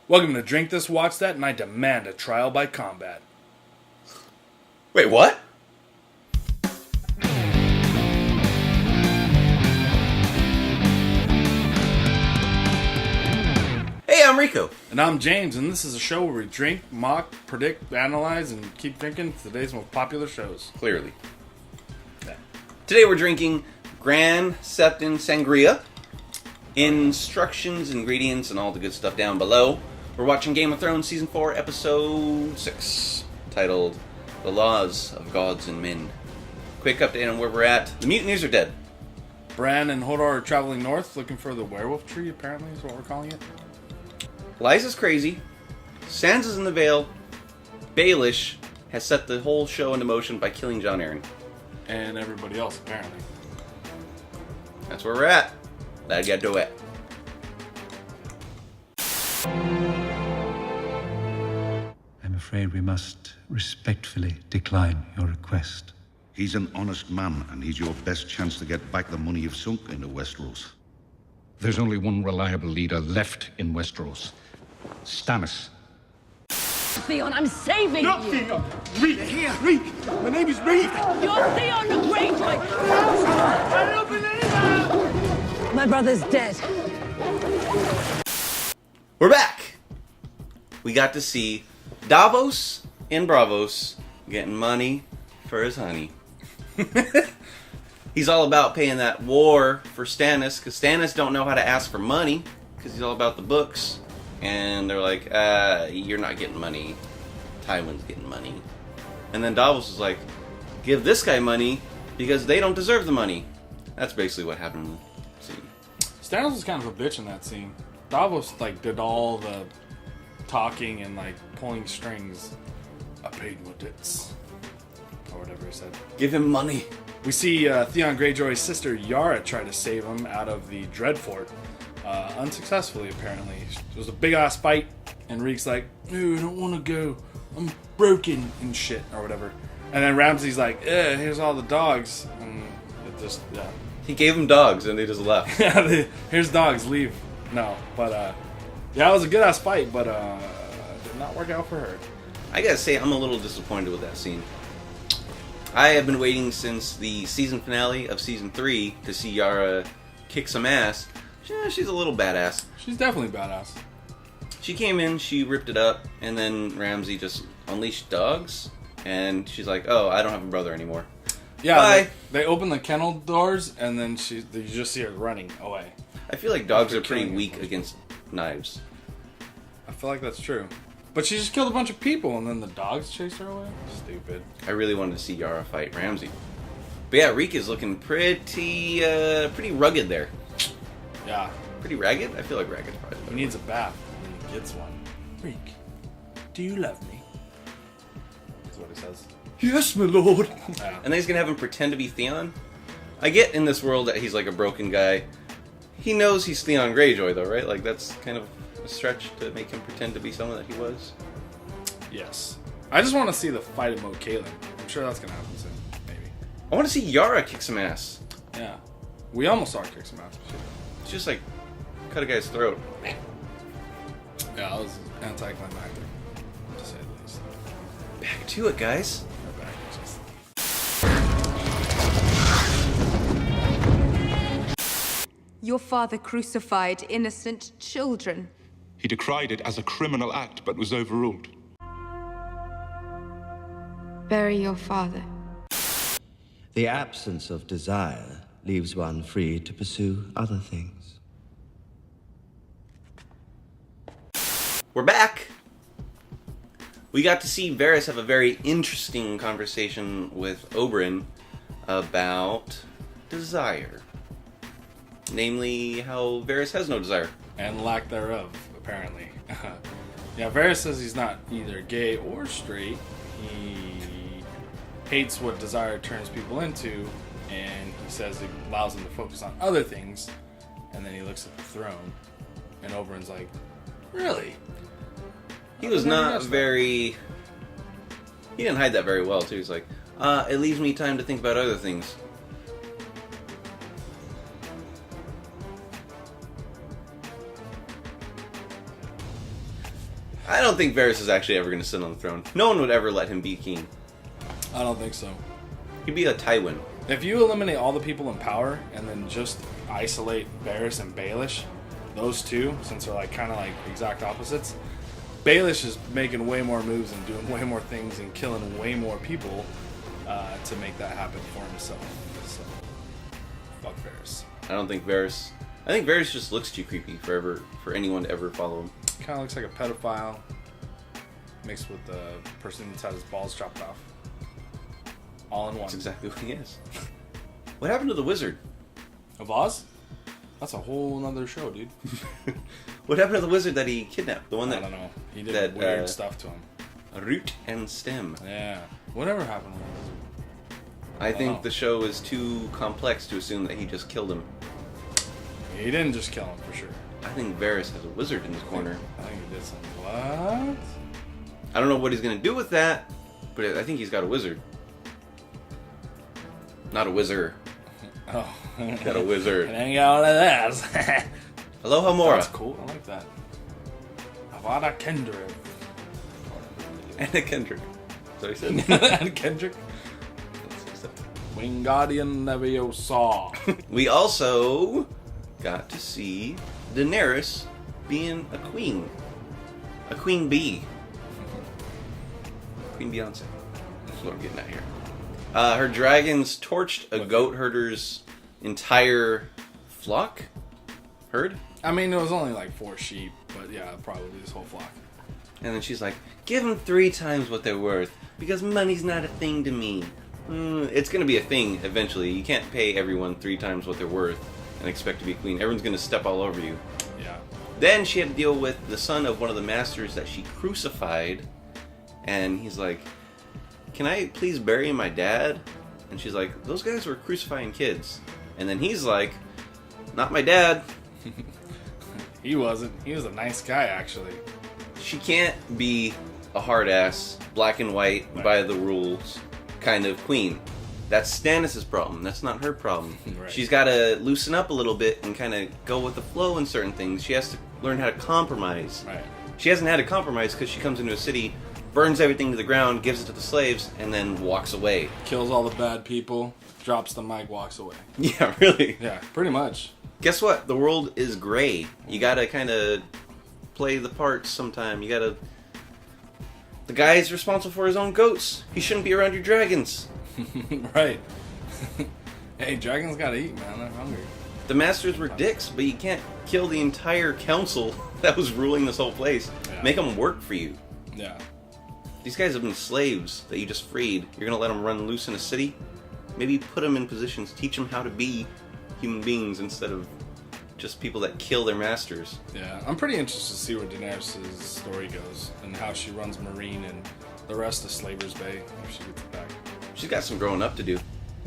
Welcome to Drink This, Watch That, and I demand a trial by combat. Wait, what? Hey, I'm Rico. And I'm James, and this is a show where we drink, mock, predict, analyze, and keep drinking today's most popular shows. Clearly. Yeah. Today we're drinking Grand Septon Sangria. Instructions, ingredients, and all the good stuff down below. We're watching Game of Thrones Season 4, Episode 6, titled The Laws of Gods and Men. Quick update on where we're at. The mutineers are dead. Bran and Hodor are traveling north, looking for the werewolf tree, apparently, is what we're calling it. Lysa's crazy. Sansa's in the Vale. Baelish has set the whole show into motion by killing Jon Arryn. And everybody else, apparently. That's where we're at. Let's get to it. I'm afraid we must respectfully decline your request. He's an honest man, and he's your best chance to get back the money you've sunk into Westeros. There's only one reliable leader left in Westeros. Stannis. Theon, I'm saving Not you! Theon! Reek! Here! Reek! My name is Reek! You're Theon the Greyjoy! I don't believe it! My brother's dead. We're back! We got to see Davos in Bravos getting money for his honey. He's all about paying that war for Stannis, because Stannis don't know how to ask for money, because he's all about the books. And they're like, you're not getting money. Tywin's getting money. And then Davos is like, give this guy money, because they don't deserve the money. That's basically what happened in the scene. Stannis was kind of a bitch in that scene. Davos, did all the talking and, pulling strings. I paid my debts. Or whatever he said. Give him money. We see Theon Greyjoy's sister Yara try to save him out of the Dreadfort. Unsuccessfully, apparently. It was a big-ass fight, and Reek's like, no, I don't want to go. I'm broken and shit, or whatever. And then Ramsay's like, here's all the dogs. And it just, yeah. He gave him dogs, and they just left. Yeah, here's dogs, leave. No, but, yeah, it was a good-ass fight, but did not work out for her. I gotta say, I'm a little disappointed with that scene. I have been waiting since the season finale of Season 3 to see Yara kick some ass. Yeah, she's a little badass. She's definitely badass. She came in, she ripped it up, and then Ramsay just unleashed dogs, and she's like, oh, I don't have a brother anymore. Yeah, bye. They open the kennel doors, and then you just see her running away. I feel like dogs After are pretty killing weak him. against knives. I feel like that's true. But she just killed a bunch of people, and then the dogs chased her away? Stupid. I really wanted to see Yara fight Ramsay. But yeah, Reek is looking pretty rugged there. Yeah. Pretty ragged? I feel like ragged's probably the He better needs a bath, and he gets one. Reek, do you love me? That's what he says. Yes, my lord! Yeah. And then he's gonna have him pretend to be Theon. I get in this world that he's like a broken guy. He knows he's Theon Greyjoy though, right? Like that's kind of a stretch to make him pretend to be someone that he was. Yes. I just want to see the fight of Mo Kalen. I'm sure that's going to happen soon. Maybe. I want to see Yara kick some ass. Yeah. We almost saw her kick some ass. It's just like cut a guy's throat. Yeah, that was anticlimactic, to say the least. Back to it, guys. We're back. Just... Your father crucified innocent children. He decried it as a criminal act, but was overruled. Bury your father. The absence of desire leaves one free to pursue other things. We're back. We got to see Varys have a very interesting conversation with Oberyn about desire. Namely, how Varys has no desire. And lack thereof, apparently. Yeah, Varys says he's not either gay or straight. He hates what desire turns people into, and he says it allows him to focus on other things. And then he looks at the throne, and Oberyn's like, really? He was not very... He didn't hide that very well, too. He's like, it leaves me time to think about other things. I don't think Varys is actually ever going to sit on the throne. No one would ever let him be king. I don't think so. He'd be a Tywin. If you eliminate all the people in power and then just isolate Varys and Baelish, those two, since they're like kind of like exact opposites, Baelish is making way more moves and doing way more things and killing way more people to make that happen for himself. So, fuck Varys. I think Varys just looks too creepy for anyone to ever follow him. Kind of looks like a pedophile mixed with the person that's had his balls chopped off. All in one. That's exactly what he is. What happened to the wizard? Of Oz? That's a whole nother show, dude. What happened to the wizard that he kidnapped? The one that I don't know. He did weird stuff to him. Root and stem. Yeah. Whatever happened to the wizard? I think the show is too complex to assume that he just killed him. He didn't just kill him, for sure. I think Varys has a wizard in his corner. I think he did something. What? I don't know what he's going to do with that, but I think he's got a wizard. Not a wizard. Oh. Got a wizard. It ain't got one of that. Aloha Mora. That's cool. I like that. Avada Kendrick. Anna Kendrick. Is that what he said? Anna Kendrick. Wingardium Leviosa. We also got to see Daenerys being a queen. A queen bee. Queen Beyonce. That's what I'm getting at here. Her dragons torched a goat herder's entire flock? Herd? I mean, it was only like 4 sheep, but yeah, probably this whole flock. And then she's like, give them 3 times what they're worth, because money's not a thing to me. It's going to be a thing eventually. You can't pay everyone 3 times what they're worth and expect to be queen. Everyone's going to step all over you. Yeah. Then she had to deal with the son of one of the masters that she crucified, and he's like, can I please bury my dad? And she's like, those guys were crucifying kids. And then he's like, not my dad. He wasn't. He was a nice guy, actually. She can't be a hard-ass, black and white, Right. by the rules kind of queen. That's Stannis' problem. That's not her problem. Right. She's got to loosen up a little bit and kind of go with the flow in certain things. She has to learn how to compromise. Right. She hasn't had to compromise because she comes into a city, burns everything to the ground, gives it to the slaves, and then walks away. Kills all the bad people, drops the mic, walks away. Yeah, really. Yeah, pretty much. Guess what? The world is gray. You gotta kind of play the parts sometime. You gotta... The guy is responsible for his own goats. He shouldn't be around your dragons. Right. Hey, dragons gotta eat, man. They're hungry. The masters were dicks, but you can't kill the entire council that was ruling this whole place. Yeah. Make them work for you. Yeah. These guys have been slaves that you just freed. You're gonna let them run loose in a city? Maybe put them in positions, teach them how to be human beings instead of just people that kill their masters. Yeah, I'm pretty interested to see where Daenerys' story goes and how she runs Marine and the rest of Slaver's Bay if she gets it back. She's got some growing up to do.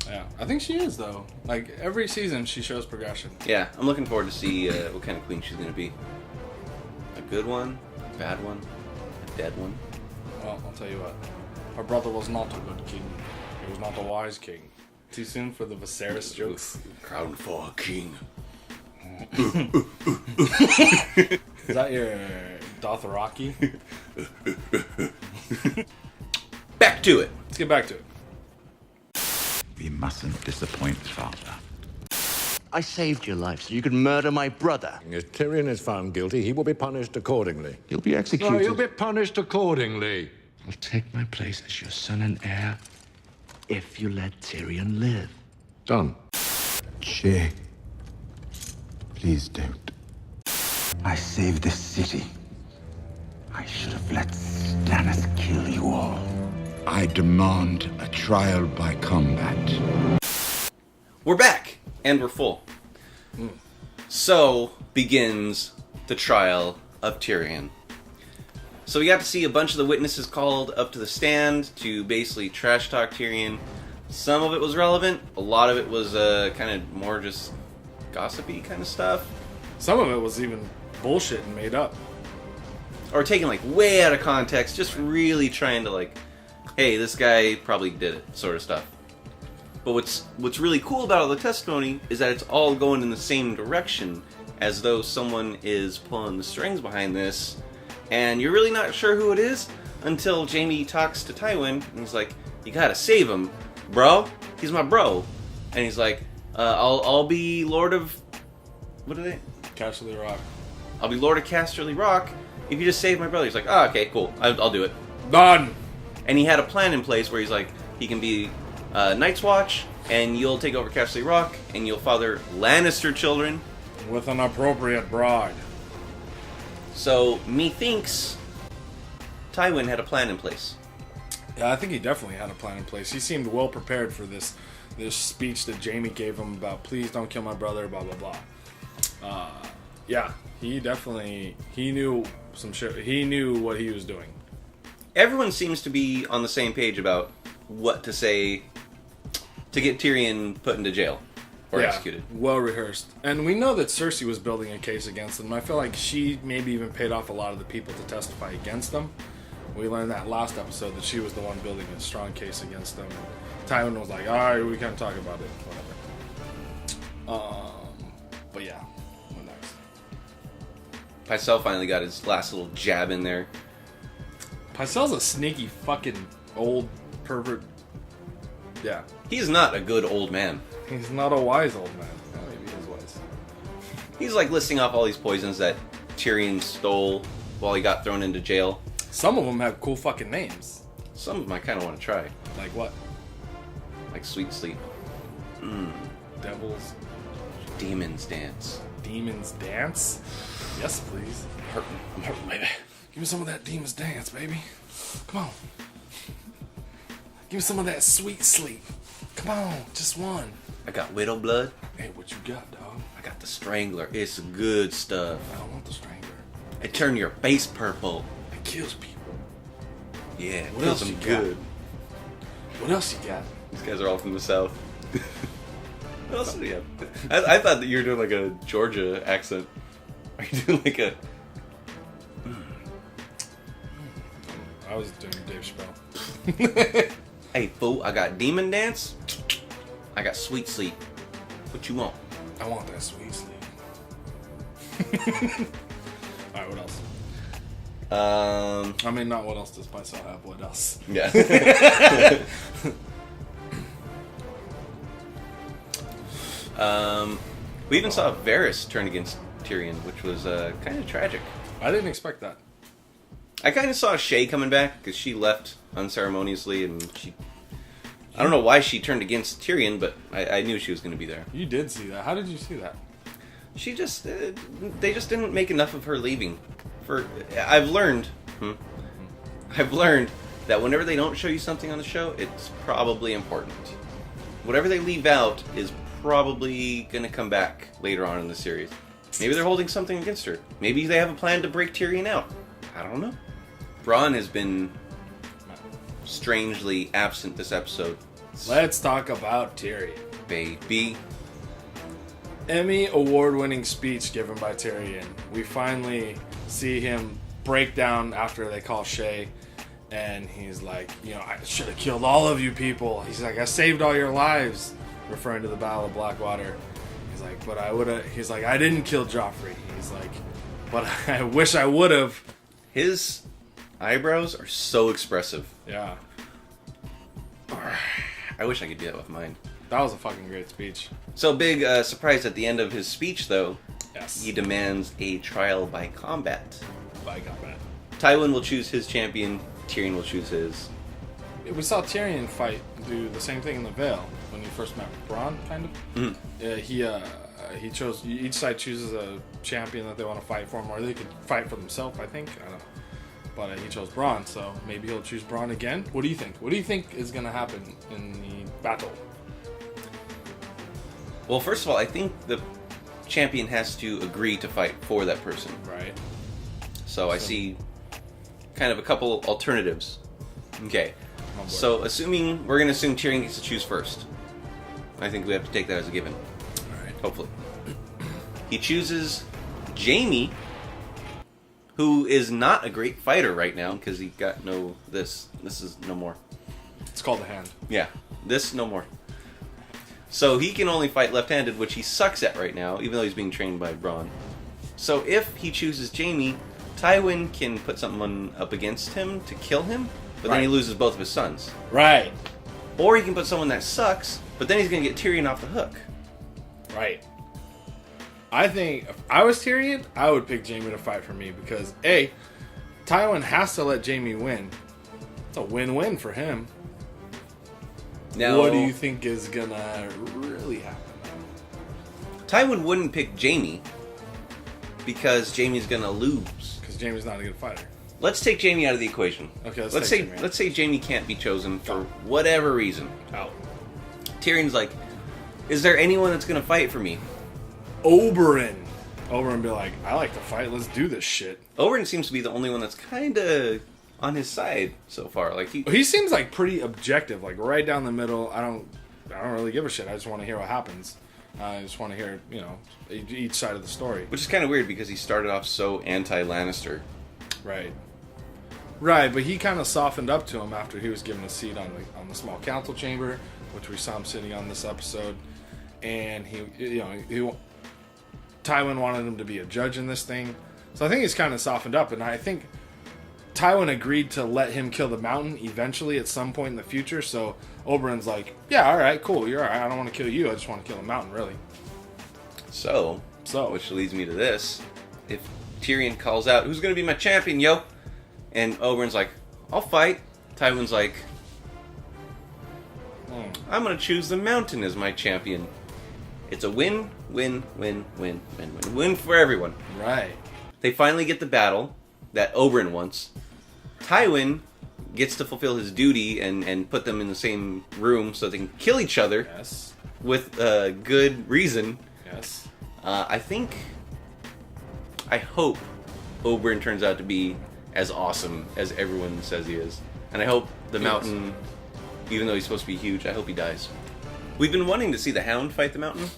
Yeah, I think she is, though. Like, every season she shows progression. Yeah, I'm looking forward to see what kind of queen she's gonna be. A good one, a bad one, a dead one. Well, I'll tell you what. Her brother was not a good king. He was not a wise king. Too soon for the Viserys jokes. Crowned for a king. Is that your Dothraki? Back to it. Let's get back to it. We mustn't disappoint Father. I saved your life so you could murder my brother. If Tyrion is found guilty, he will be punished accordingly. He'll be executed. No, he'll be punished accordingly. I'll take my place as your son and heir if you let Tyrion live. Done. Shae, please don't. I saved this city. I should have let Stannis kill you all. I demand a trial by combat. We're back, and we're full. So begins the trial of Tyrion. So we got to see a bunch of the witnesses called up to the stand to basically trash talk Tyrion. Some of it was relevant, a lot of it was kind of more just gossipy kind of stuff. Some of it was even bullshit and made up. Or taken like way out of context, just really trying to like, hey, this guy probably did it, sort of stuff. But what's really cool about all the testimony is that it's all going in the same direction, as though someone is pulling the strings behind this, And you're really not sure who it is until Jamie talks to Tywin, and he's like, "You gotta save him, bro. He's my bro." And he's like, "I'll be Lord of what are they? Casterly Rock. I'll be Lord of Casterly Rock if you just save my brother." He's like, "Oh, okay, cool. I'll do it." Done. And he had a plan in place where he's like, he can be Night's Watch, and you'll take over Casterly Rock, and you'll father Lannister children with an appropriate bride. So methinks Tywin had a plan in place. Yeah, I think he definitely had a plan in place. He seemed well prepared for this speech that Jamie gave him about please don't kill my brother, blah blah blah. Yeah, he knew some shit. He knew what he was doing. Everyone seems to be on the same page about what to say to get Tyrion put into jail or executed. Well rehearsed. And we know that Cersei was building a case against him. I feel like she maybe even paid off a lot of the people to testify against him. We learned that last episode that she was the one building a strong case against him. Tywin was like, alright, we can talk about it. Whatever. But yeah. What next? Pycelle finally got his last little jab in there. Pycelle's a sneaky fucking old pervert. Yeah. He's not a good old man. He's not a wise old man. Oh, maybe he is wise. He's like listing off all these poisons that Tyrion stole while he got thrown into jail. Some of them have cool fucking names. Some of them I kind of want to try. Like what? Like Sweet Sleep. Devils. Demon's Dance. Demon's Dance? Yes, please. I'm hurting, baby. Give me some of that Demon's Dance, baby. Come on. Give me some of that Sweet Sleep. Come on, just one. I got Widow Blood. Hey, what you got, dog? I got the Strangler. It's good stuff. I don't want the Strangler. It turn your face purple. It kills people. Yeah, What kills else them you got? good. What else you got? These guys are all from the South. What else do you have? I thought that you were doing like a Georgia accent. Are you doing like a... I was doing Dave Chappelle. Hey, fool, I got Demon Dance. I got Sweet Sleep. What you want? I want that Sweet Sleep. Alright, what else? I mean, not what else does Pycelle have, what else? Yeah. We even saw Varys turn against Tyrion, which was kind of tragic. I didn't expect that. I kind of saw Shae'd coming back because she left unceremoniously, and I don't know why she turned against Tyrion, but I knew she was going to be there. You did see that. How did you see that? She just they just didn't make enough of her leaving. I've learned that whenever they don't show you something on the show, it's probably important. Whatever they leave out is probably going to come back later on in the series. Maybe they're holding something against her. Maybe they have a plan to break Tyrion out. I don't know. Bronn has been strangely absent this episode. Let's talk about Tyrion. Baby. Emmy award-winning speech given by Tyrion. We finally see him break down after they call Shae, and he's like, I should have killed all of you people. He's like, I saved all your lives, referring to the Battle of Blackwater. He's like, but I would have. He's like, I didn't kill Joffrey. He's like, but I wish I would have. His eyebrows are so expressive. Yeah. I wish I could do that with mine. That was a fucking great speech. So big surprise at the end of his speech, though. Yes. He demands a trial by combat. By combat. Tywin will choose his champion. Tyrion will choose his. We saw Tyrion do the same thing in the Vale when he first met Bronn, kind of. Mm-hmm. He chose. Each side chooses a champion that they want to fight for, or they could fight for themselves. I think. I don't know. But he chose Bronn, so maybe he'll choose Bronn again. What do you think? What do you think is going to happen in the battle? Well, first of all, I think the champion has to agree to fight for that person. Right. So I see kind of a couple alternatives. Okay. So we're going to assume Tyrion gets to choose first. I think we have to take that as a given. All right. Hopefully. He chooses Jamie, who is not a great fighter right now because he got this is no more. It's called the hand. Yeah, this no more. So he can only fight left-handed, which he sucks at right now, even though he's being trained by Bronn. So if he chooses Jamie, Tywin can put someone up against him to kill him, but then he loses both of his sons. Right. Or he can put someone that sucks, but then he's going to get Tyrion off the hook. Right. I think if I was Tyrion, I would pick Jamie to fight for me because A, Tywin has to let Jamie win. It's a win-win for him. Now, what do you think is gonna really happen? Tywin wouldn't pick Jamie because Jamie's gonna lose. Because Jamie's not a good fighter. Let's take Jamie out of the equation. Okay, let's say Jamie can't be chosen for whatever reason. Out. Tyrion's like, is there anyone that's gonna fight for me? Oberyn be like, I like to fight. Let's do this shit. Oberyn seems to be the only one that's kind of on his side so far. Like he seems like pretty objective, like right down the middle. I don't really give a shit. I just want to hear what happens. I just want to hear, each side of the story. Which is kind of weird because he started off so anti-Lannister. Right. Right, but he kind of softened up to him after he was given a seat on the small council chamber, which we saw him sitting on this episode, and he Tywin wanted him to be a judge in this thing, so I think he's kind of softened up, and I think Tywin agreed to let him kill the Mountain eventually at some point in the future. So Oberyn's like, yeah, all right, cool, you're all right. I don't want to kill you. I just want to kill the Mountain, really. So, which leads me to this: if Tyrion calls out, "Who's going to be my champion, yo?" and Oberyn's like, "I'll fight," Tywin's like, "I'm going to choose the Mountain as my champion." It's a win, win, win, win, win, win, win for everyone. Right. They finally get the battle that Oberyn wants. Tywin gets to fulfill his duty and put them in the same room so they can kill each other. Yes. With good reason. Yes. I hope Oberyn turns out to be as awesome as everyone says he is. And I hope the Mountain, even though he's supposed to be huge, I hope he dies. We've been wanting to see the Hound fight the Mountain.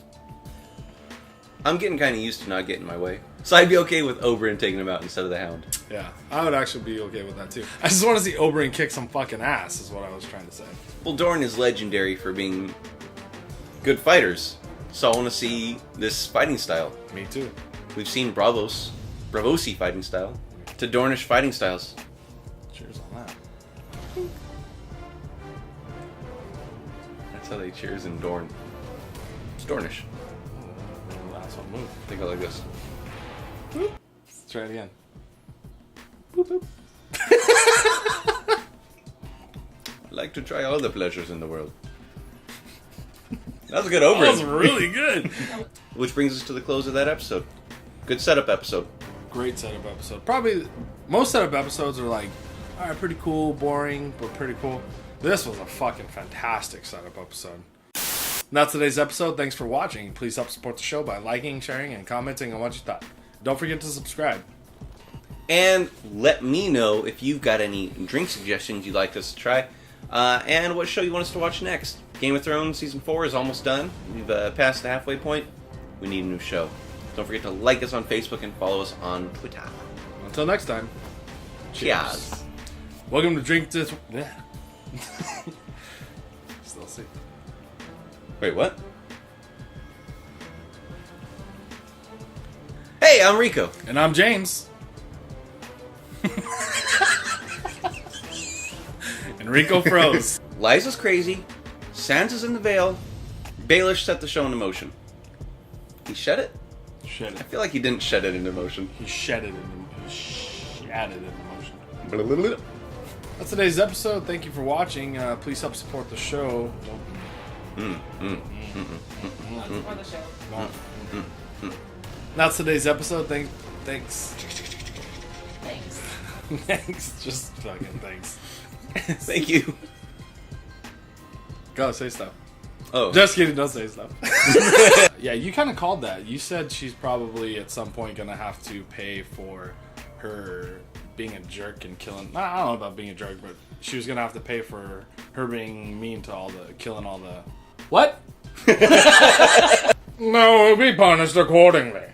I'm getting kind of used to not getting my way. So I'd be okay with Oberyn taking him out instead of the Hound. Yeah, I would actually be okay with that too. I just want to see Oberyn kick some fucking ass, is what I was trying to say. Well, Dorne is legendary for being good fighters. So I want to see this fighting style. Me too. We've seen Bravosi fighting style to Dornish fighting styles. Cheers on that. That's how they cheers in Dorne. It's Dornish. Last one move. Think of it like this. Boop. Let's try it again. Boop, boop. I like to try all the pleasures in the world. That was a good Oberyn. That was really good. Which brings us to the close of that episode. Good setup episode. Great setup episode. Probably most setup episodes are like, all right, pretty cool, boring, but pretty cool. This was a fucking fantastic setup episode. That's today's episode. Thanks for watching. Please help support the show by liking, sharing, and commenting on what you thought. Don't forget to subscribe. And let me know if you've got any drink suggestions you'd like us to try. And what show you want us to watch next. Game of Thrones Season 4 is almost done. We've passed the halfway point. We need a new show. Don't forget to like us on Facebook and follow us on Twitter. Until next time. Cheers. Welcome to Drink This... Still see. Wait, what? Hey, I'm Rico. And I'm James. And Rico froze. Liza's crazy. Sansa's in the Vale. Baelish set the show into motion. He shed it? Shed I it. feel like he didn't shed it into motion. He shed it in motion. Blah, blah, blah. That's today's episode. Thank you for watching. Please help support the show. That's today's episode. Thanks. Thanks. Just fucking thanks. Thank you. Go, say stuff. Oh. Just kidding, don't say stuff. Yeah, you kind of called that. You said she's probably at some point going to have to pay for her being a jerk and killing... I don't know about being a jerk, but she was going to have to pay for her being mean to killing all the... What? No, we'll be punished accordingly.